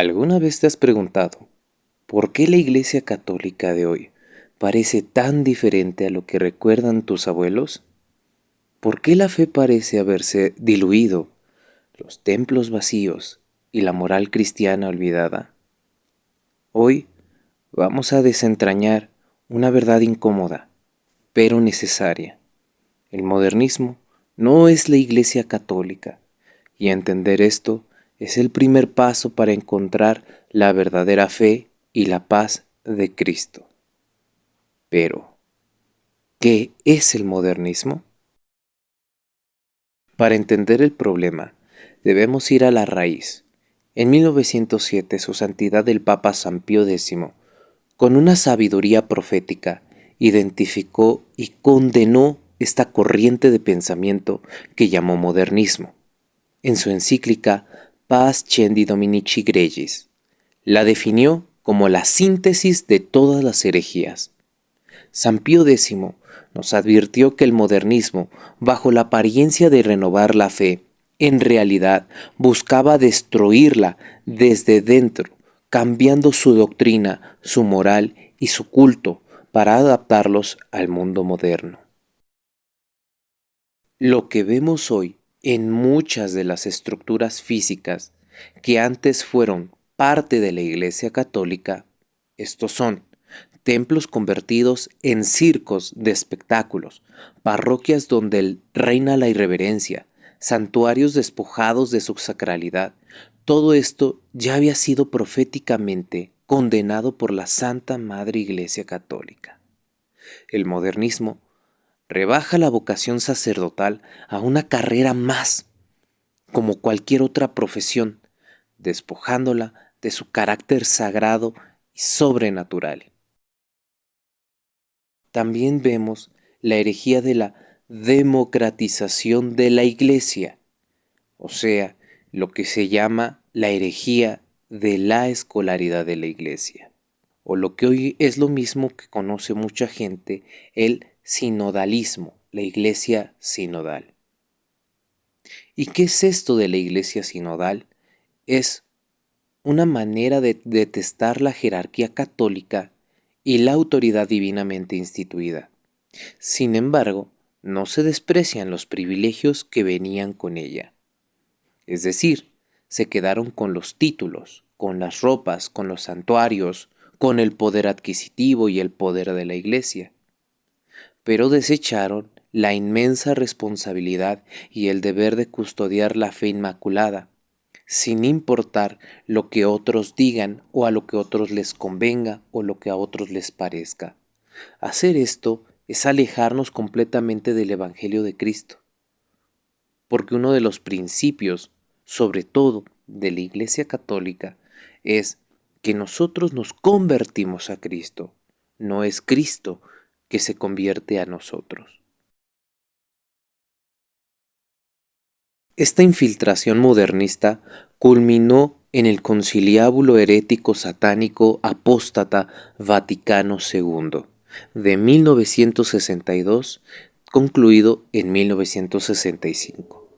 ¿Alguna vez te has preguntado por qué la Iglesia Católica de hoy parece tan diferente a lo que recuerdan tus abuelos? ¿Por qué la fe parece haberse diluido, los templos vacíos y la moral cristiana olvidada? Hoy vamos a desentrañar una verdad incómoda, pero necesaria. El modernismo no es la Iglesia Católica, y entender esto es el primer paso para encontrar la verdadera fe y la paz de Cristo. Pero, ¿qué es el modernismo? Para entender el problema, debemos ir a la raíz. En 1907, Su Santidad el Papa San Pío X, con una sabiduría profética, identificó y condenó esta corriente de pensamiento que llamó modernismo. En su encíclica Paz Cendi Dominici Gregis, la definió como la síntesis de todas las herejías. San Pío X nos advirtió que el modernismo, bajo la apariencia de renovar la fe, en realidad buscaba destruirla desde dentro, cambiando su doctrina, su moral y su culto para adaptarlos al mundo moderno. Lo que vemos hoy en muchas de las estructuras físicas que antes fueron parte de la Iglesia Católica, estos son templos convertidos en circos de espectáculos, parroquias donde reina la irreverencia, santuarios despojados de su sacralidad. Todo esto ya había sido proféticamente condenado por la Santa Madre Iglesia Católica. El modernismo rebaja la vocación sacerdotal a una carrera más, como cualquier otra profesión, despojándola de su carácter sagrado y sobrenatural. También vemos la herejía de la democratización de la Iglesia, o sea, lo que se llama la herejía de la escolaridad de la Iglesia, o lo que hoy es lo mismo que conoce mucha gente, el sinodalismo, la Iglesia sinodal. ¿Y qué es esto de la Iglesia sinodal? Es una manera de detestar la jerarquía católica y la autoridad divinamente instituida. Sin embargo, no se desprecian los privilegios que venían con ella. Es decir, se quedaron con los títulos, con las ropas, con los santuarios, con el poder adquisitivo y el poder de la Iglesia. Pero desecharon la inmensa responsabilidad y el deber de custodiar la fe inmaculada, sin importar lo que otros digan o a lo que otros les convenga o lo que a otros les parezca. Hacer esto es alejarnos completamente del Evangelio de Cristo, porque uno de los principios, sobre todo de la Iglesia Católica, es que nosotros nos convertimos a Cristo, no es Cristo que se convierte a nosotros. Esta infiltración modernista culminó en el conciliábulo herético satánico apóstata Vaticano II de 1962, concluido en 1965.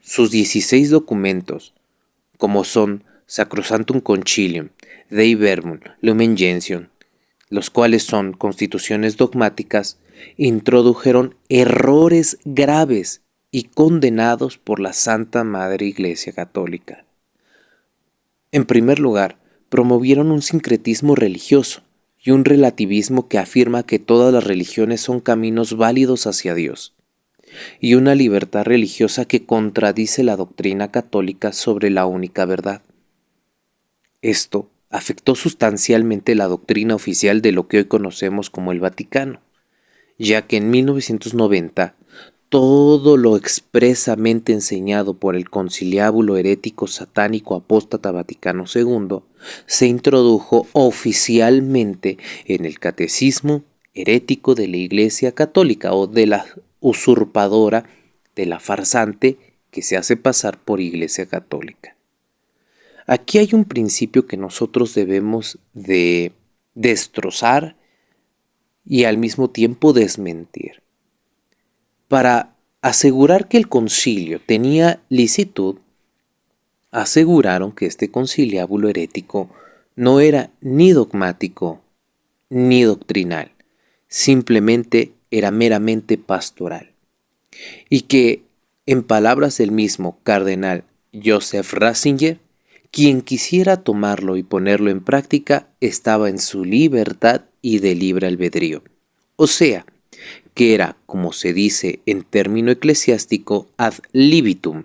Sus 16 documentos, como son Sacrosanctum Concilium, Dei Verbum, Lumen Gentium, los cuales son constituciones dogmáticas, introdujeron errores graves y condenados por la Santa Madre Iglesia Católica. En primer lugar, promovieron un sincretismo religioso y un relativismo que afirma que todas las religiones son caminos válidos hacia Dios, y una libertad religiosa que contradice la doctrina católica sobre la única verdad. Esto afectó sustancialmente la doctrina oficial de lo que hoy conocemos como el Vaticano, ya que en 1990 todo lo expresamente enseñado por el conciliábulo herético satánico apóstata Vaticano II se introdujo oficialmente en el catecismo herético de la Iglesia Católica, o de la usurpadora, de la farsante que se hace pasar por Iglesia Católica. Aquí hay un principio que nosotros debemos de destrozar y al mismo tiempo desmentir. Para asegurar que el concilio tenía licitud, aseguraron que este conciliábulo herético no era ni dogmático ni doctrinal, simplemente era meramente pastoral, y que, en palabras del mismo cardenal Joseph Ratzinger, quien quisiera tomarlo y ponerlo en práctica estaba en su libertad y de libre albedrío. O sea, que era, como se dice en término eclesiástico, ad libitum.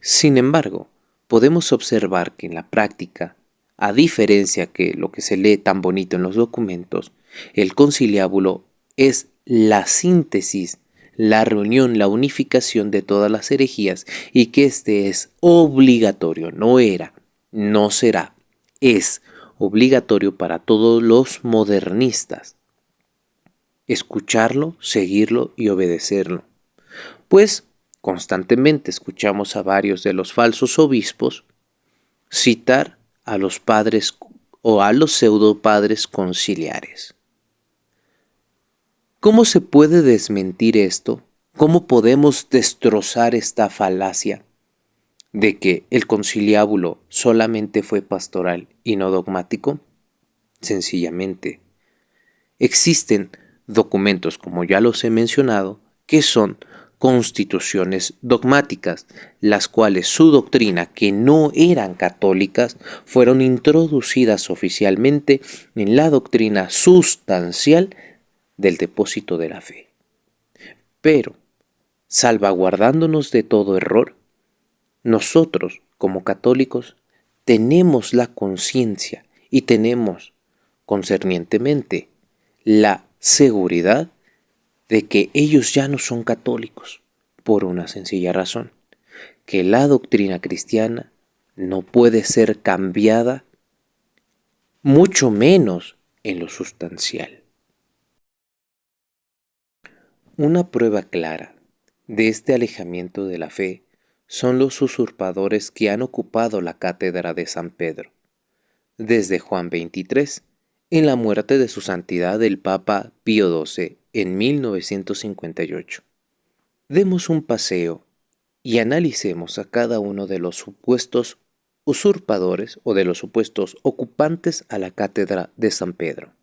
Sin embargo, podemos observar que en la práctica, a diferencia que lo que se lee tan bonito en los documentos, el conciliábulo es la síntesis, la reunión, la unificación de todas las herejías, y que este es obligatorio, no era, no será, es obligatorio para todos los modernistas escucharlo, seguirlo y obedecerlo. Pues constantemente escuchamos a varios de los falsos obispos citar a los padres o a los pseudopadres conciliares. ¿Cómo se puede desmentir esto? ¿Cómo podemos destrozar esta falacia de que el conciliábulo solamente fue pastoral y no dogmático? Sencillamente, existen documentos, como ya los he mencionado, que son constituciones dogmáticas, las cuales su doctrina, que no eran católicas, fueron introducidas oficialmente en la doctrina sustancial del depósito de la fe. Pero, salvaguardándonos de todo error, nosotros, como católicos, tenemos la conciencia y tenemos, concernientemente, la seguridad de que ellos ya no son católicos, por una sencilla razón, que la doctrina cristiana no puede ser cambiada, mucho menos en lo sustancial. Una prueba clara de este alejamiento de la fe son los usurpadores que han ocupado la cátedra de San Pedro, desde Juan XXIII, en la muerte de su santidad el Papa Pío XII en 1958. Demos un paseo y analicemos a cada uno de los supuestos usurpadores o de los supuestos ocupantes a la cátedra de San Pedro.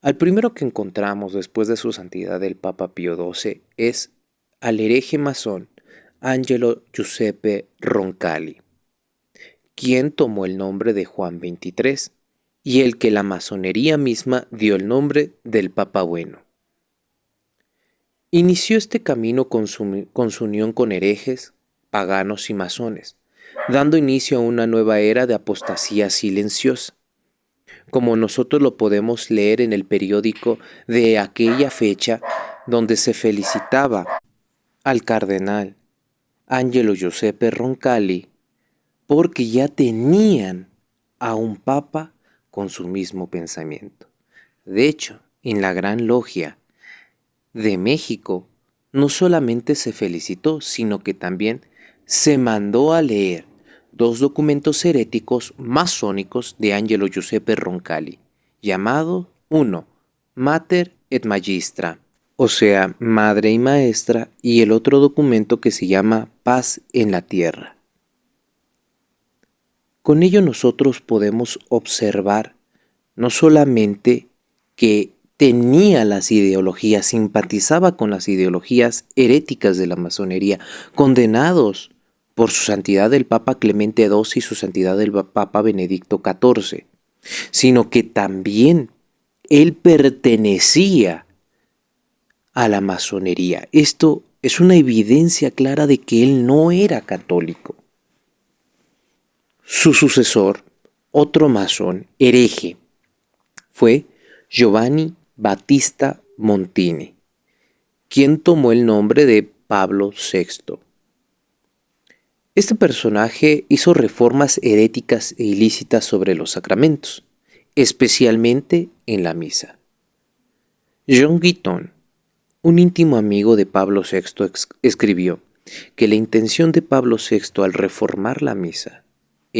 Al primero que encontramos después de su santidad el Papa Pío XII es al hereje masón Angelo Giuseppe Roncalli, quien tomó el nombre de Juan XXIII y el que la masonería misma dio el nombre del Papa Bueno. Inició este camino con su unión con herejes, paganos y masones, dando inicio a una nueva era de apostasía silenciosa, como nosotros lo podemos leer en el periódico de aquella fecha, donde se felicitaba al cardenal Angelo Giuseppe Roncalli porque ya tenían a un papa con su mismo pensamiento. De hecho, en la Gran Logia de México no solamente se felicitó, sino que también se mandó a leer dos documentos heréticos masónicos de Angelo Giuseppe Roncalli, llamado 1. Mater et Magistra, o sea, Madre y Maestra, y el otro documento que se llama Paz en la Tierra. Con ello nosotros podemos observar no solamente que tenía las ideologías, simpatizaba con las ideologías heréticas de la masonería, condenados por su santidad el Papa Clemente II y su santidad el Papa Benedicto XIV, sino que también él pertenecía a la masonería. Esto es una evidencia clara de que él no era católico. Su sucesor, otro masón hereje, fue Giovanni Battista Montini, quien tomó el nombre de Pablo VI. Este personaje hizo reformas heréticas e ilícitas sobre los sacramentos, especialmente en la misa. Jean Guiton, un íntimo amigo de Pablo VI, escribió que la intención de Pablo VI al reformar la misa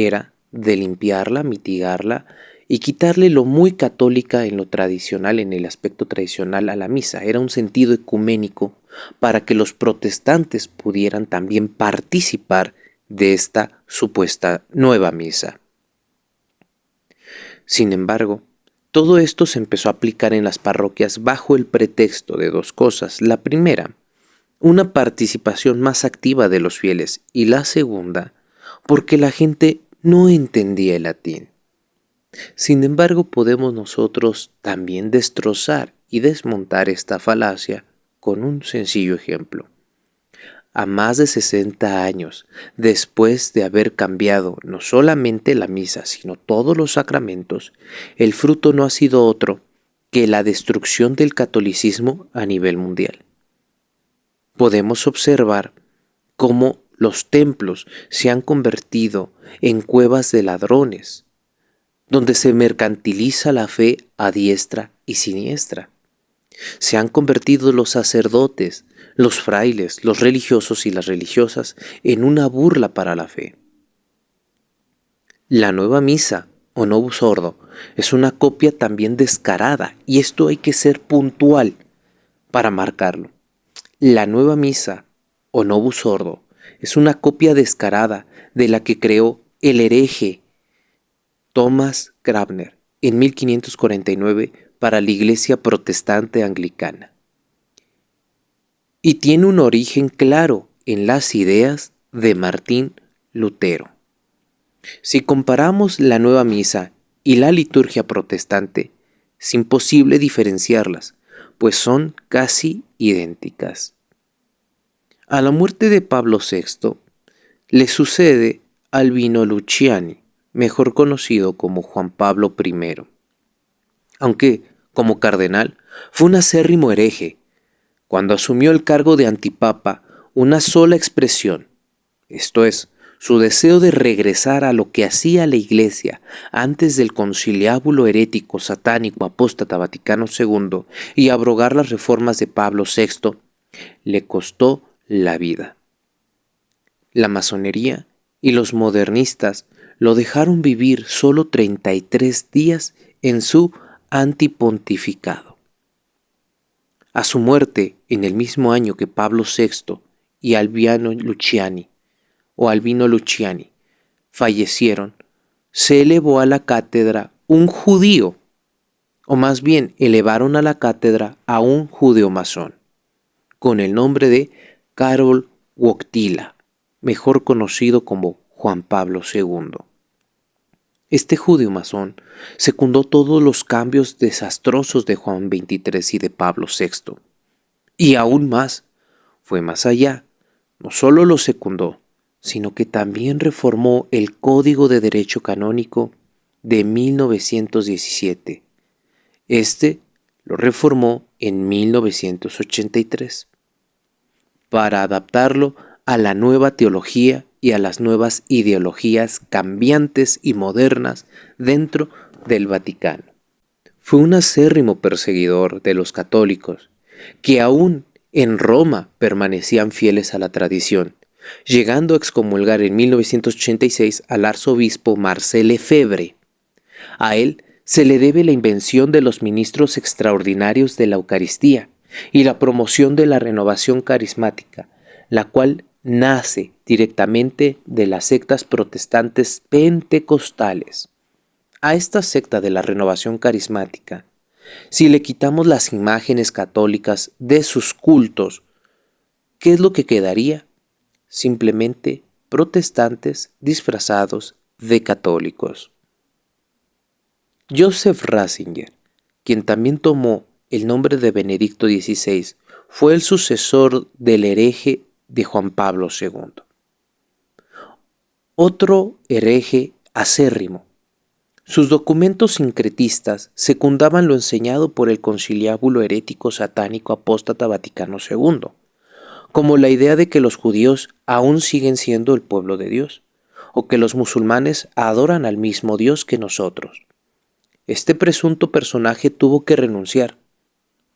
era de limpiarla, mitigarla y quitarle lo muy católica en lo tradicional, en el aspecto tradicional a la misa. Era un sentido ecuménico para que los protestantes pudieran también participar de esta supuesta nueva misa. Sin embargo, todo esto se empezó a aplicar en las parroquias bajo el pretexto de dos cosas. La primera, una participación más activa de los fieles, y la segunda, porque la gente no entendía el latín. Sin embargo, podemos nosotros también destrozar y desmontar esta falacia con un sencillo ejemplo. A más de 60 años después de haber cambiado no solamente la misa, sino todos los sacramentos, el fruto no ha sido otro que la destrucción del catolicismo a nivel mundial. Podemos observar cómo los templos se han convertido en cuevas de ladrones, donde se mercantiliza la fe a diestra y siniestra. Se han convertido los sacerdotes, los frailes, los religiosos y las religiosas en una burla para la fe. La nueva misa, o Novus Ordo, es una copia también descarada, y esto hay que ser puntual para marcarlo. La nueva misa, o Novus Ordo, es una copia descarada de la que creó el hereje Thomas Grabner en 1549 para la Iglesia Protestante Anglicana. Y tiene un origen claro en las ideas de Martín Lutero. Si comparamos la nueva misa y la liturgia protestante, es imposible diferenciarlas, pues son casi idénticas. A la muerte de Pablo VI, le sucede Albino Luciani, mejor conocido como Juan Pablo I. Aunque, como cardenal, fue un acérrimo hereje. Cuando asumió el cargo de antipapa, una sola expresión, esto es, su deseo de regresar a lo que hacía la Iglesia antes del conciliábulo herético satánico apóstata Vaticano II y abrogar las reformas de Pablo VI, le costó la vida. La masonería y los modernistas lo dejaron vivir solo 33 días en su antipontificado. A su muerte, en el mismo año que Pablo VI y Albino Luciani fallecieron, se elevó a la cátedra un judío, o más bien elevaron a la cátedra a un judeo masón, con el nombre de Karol Wojtyla, mejor conocido como Juan Pablo II. Este judío masón secundó todos los cambios desastrosos de Juan XXIII y de Pablo VI. Y aún más, fue más allá. No solo lo secundó, sino que también reformó el Código de Derecho Canónico de 1917. Este lo reformó en 1983 para adaptarlo a la nueva teología y a las nuevas ideologías cambiantes y modernas dentro del Vaticano. Fue un acérrimo perseguidor de los católicos, que aún en Roma permanecían fieles a la tradición, llegando a excomulgar en 1986 al arzobispo Marcel Lefebvre. A él se le debe la invención de los ministros extraordinarios de la Eucaristía y la promoción de la renovación carismática, la cual nace directamente de las sectas protestantes pentecostales. A esta secta de la renovación carismática, si le quitamos las imágenes católicas de sus cultos, ¿qué es lo que quedaría? Simplemente protestantes disfrazados de católicos. Joseph Ratzinger, quien también tomó el nombre de Benedicto XVI, fue el sucesor del hereje de Juan Pablo II. Otro hereje acérrimo. Sus documentos sincretistas secundaban lo enseñado por el conciliábulo herético satánico apóstata Vaticano II, como la idea de que los judíos aún siguen siendo el pueblo de Dios, o que los musulmanes adoran al mismo Dios que nosotros. Este presunto personaje tuvo que renunciar,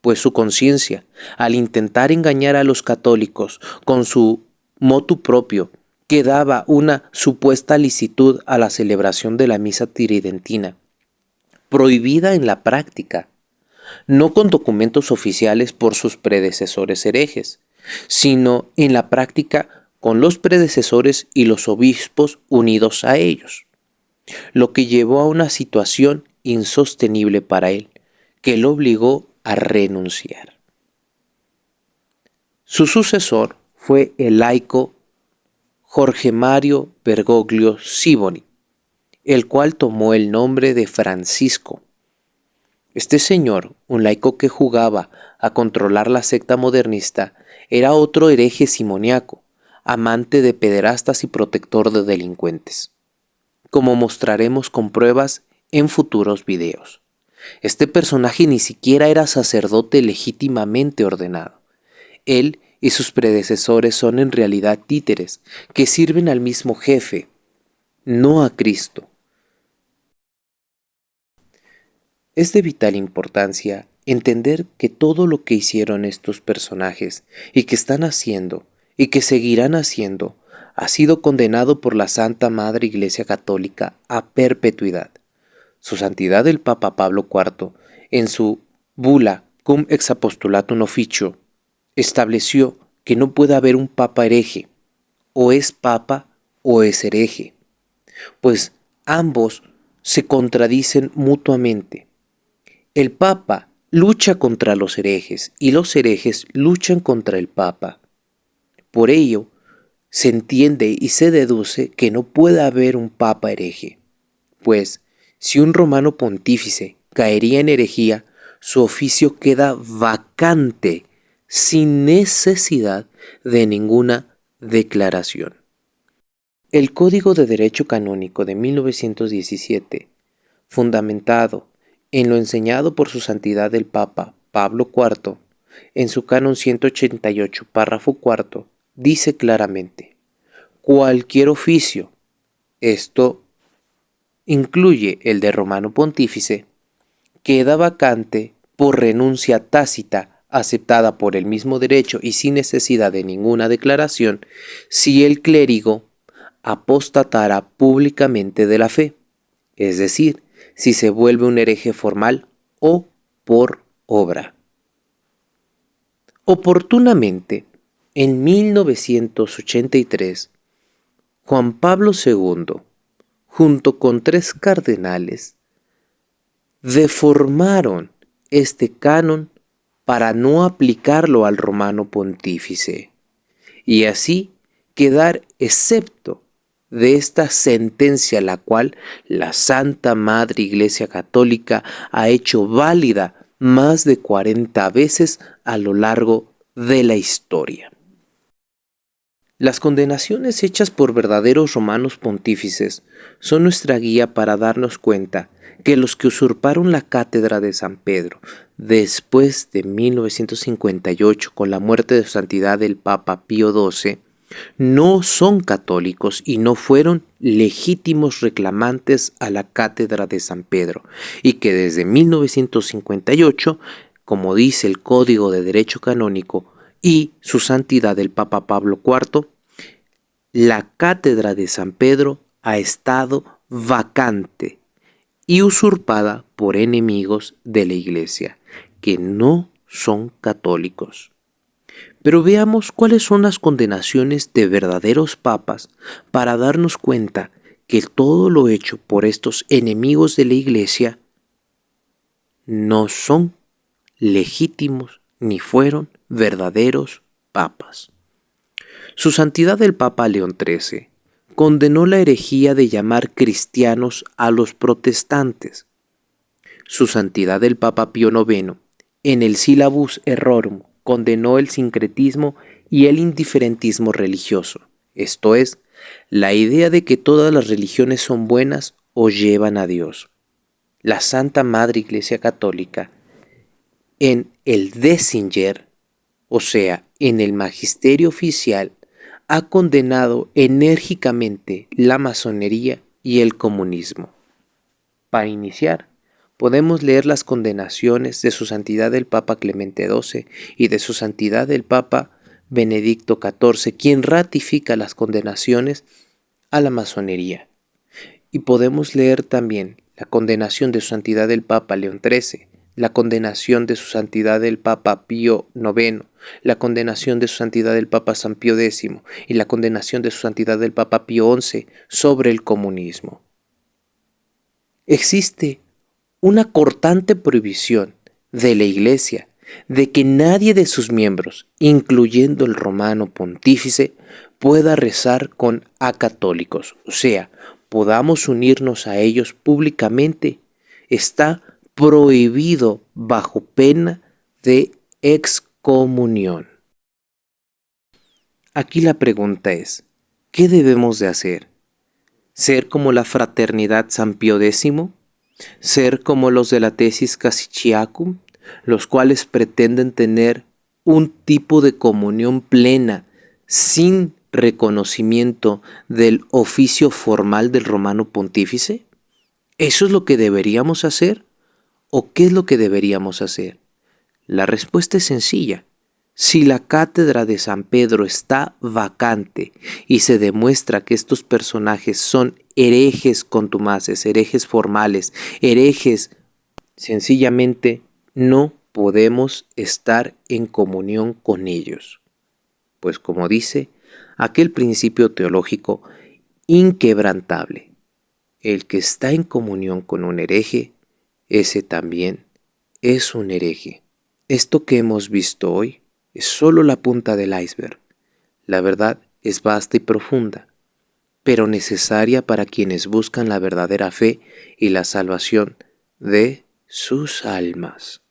pues su conciencia, al intentar engañar a los católicos con su motu propio, que daba una supuesta licitud a la celebración de la misa tridentina, prohibida en la práctica, no con documentos oficiales por sus predecesores herejes, sino en la práctica con los predecesores y los obispos unidos a ellos, lo que llevó a una situación insostenible para él, que lo obligó a renunciar. Su sucesor fue el laico Jorge Mario Bergoglio Siboni, el cual tomó el nombre de Francisco. Este señor, un laico que jugaba a controlar la secta modernista, era otro hereje simoniaco, amante de pederastas y protector de delincuentes, como mostraremos con pruebas en futuros videos. Este personaje ni siquiera era sacerdote legítimamente ordenado. Él y sus predecesores son en realidad títeres que sirven al mismo jefe, no a Cristo. Es de vital importancia entender que todo lo que hicieron estos personajes y que están haciendo y que seguirán haciendo ha sido condenado por la Santa Madre Iglesia Católica a perpetuidad. Su Santidad el Papa Pablo IV, en su bula Cum ex apostolatum officio, estableció que no puede haber un papa hereje, o es papa o es hereje, pues ambos se contradicen mutuamente. El papa lucha contra los herejes y los herejes luchan contra el papa. Por ello, se entiende y se deduce que no puede haber un papa hereje, pues si un romano pontífice caería en herejía, su oficio queda vacante sin necesidad de ninguna declaración. El Código de Derecho Canónico de 1917, fundamentado en lo enseñado por su Santidad el Papa Pablo IV, en su Canon 188, párrafo 4, dice claramente: cualquier oficio, esto incluye el de romano pontífice, queda vacante por renuncia tácita aceptada por el mismo derecho y sin necesidad de ninguna declaración, si el clérigo apostatara públicamente de la fe, es decir, si se vuelve un hereje formal o por obra. Oportunamente, en 1983, Juan Pablo II, junto con 3 cardenales, deformaron este canon para no aplicarlo al romano pontífice y así quedar excepto de esta sentencia, la cual la Santa Madre Iglesia Católica ha hecho válida más de 40 veces a lo largo de la historia. Las condenaciones hechas por verdaderos romanos pontífices son nuestra guía para darnos cuenta que los que usurparon la cátedra de San Pedro después de 1958 con la muerte de su santidad el Papa Pío XII no son católicos y no fueron legítimos reclamantes a la cátedra de San Pedro, y que desde 1958, como dice el Código de Derecho Canónico y su santidad el Papa Pablo IV, la cátedra de San Pedro ha estado vacante y usurpada por enemigos de la Iglesia, que no son católicos. Pero veamos cuáles son las condenaciones de verdaderos papas para darnos cuenta que todo lo hecho por estos enemigos de la Iglesia no son legítimos ni fueron verdaderos papas. Su Santidad el Papa León XIII condenó la herejía de llamar cristianos a los protestantes. Su Santidad el Papa Pío IX, en el Syllabus Errorum, condenó el sincretismo y el indiferentismo religioso, esto es, la idea de que todas las religiones son buenas o llevan a Dios. La Santa Madre Iglesia Católica, en el Décinger, o sea, en el Magisterio Oficial, ha condenado enérgicamente la masonería y el comunismo. Para iniciar, podemos leer las condenaciones de su Santidad el Papa Clemente XII y de su Santidad el Papa Benedicto XIV, quien ratifica las condenaciones a la masonería. Y podemos leer también la condenación de su Santidad el Papa León XIII, la condenación de su Santidad el Papa Pío IX, la condenación de su santidad el Papa San Pío X y la condenación de su santidad el Papa Pío XI sobre el comunismo. Existe una cortante prohibición de la Iglesia de que nadie de sus miembros, incluyendo el romano pontífice, pueda rezar con acatólicos, o sea, podamos unirnos a ellos públicamente. Está prohibido bajo pena de excomunión. Aquí la pregunta es, ¿qué debemos de hacer? ¿Ser como la fraternidad San Pío X? ¿Ser como los de la tesis Casichiacum, los cuales pretenden tener un tipo de comunión plena sin reconocimiento del oficio formal del romano pontífice? ¿Eso es lo que deberíamos hacer? ¿O qué es lo que deberíamos hacer? La respuesta es sencilla. Si la cátedra de San Pedro está vacante y se demuestra que estos personajes son herejes contumaces, herejes formales, herejes, sencillamente no podemos estar en comunión con ellos. Pues como dice aquel principio teológico inquebrantable, el que está en comunión con un hereje, ese también es un hereje. Esto que hemos visto hoy es solo la punta del iceberg. La verdad es vasta y profunda, pero necesaria para quienes buscan la verdadera fe y la salvación de sus almas.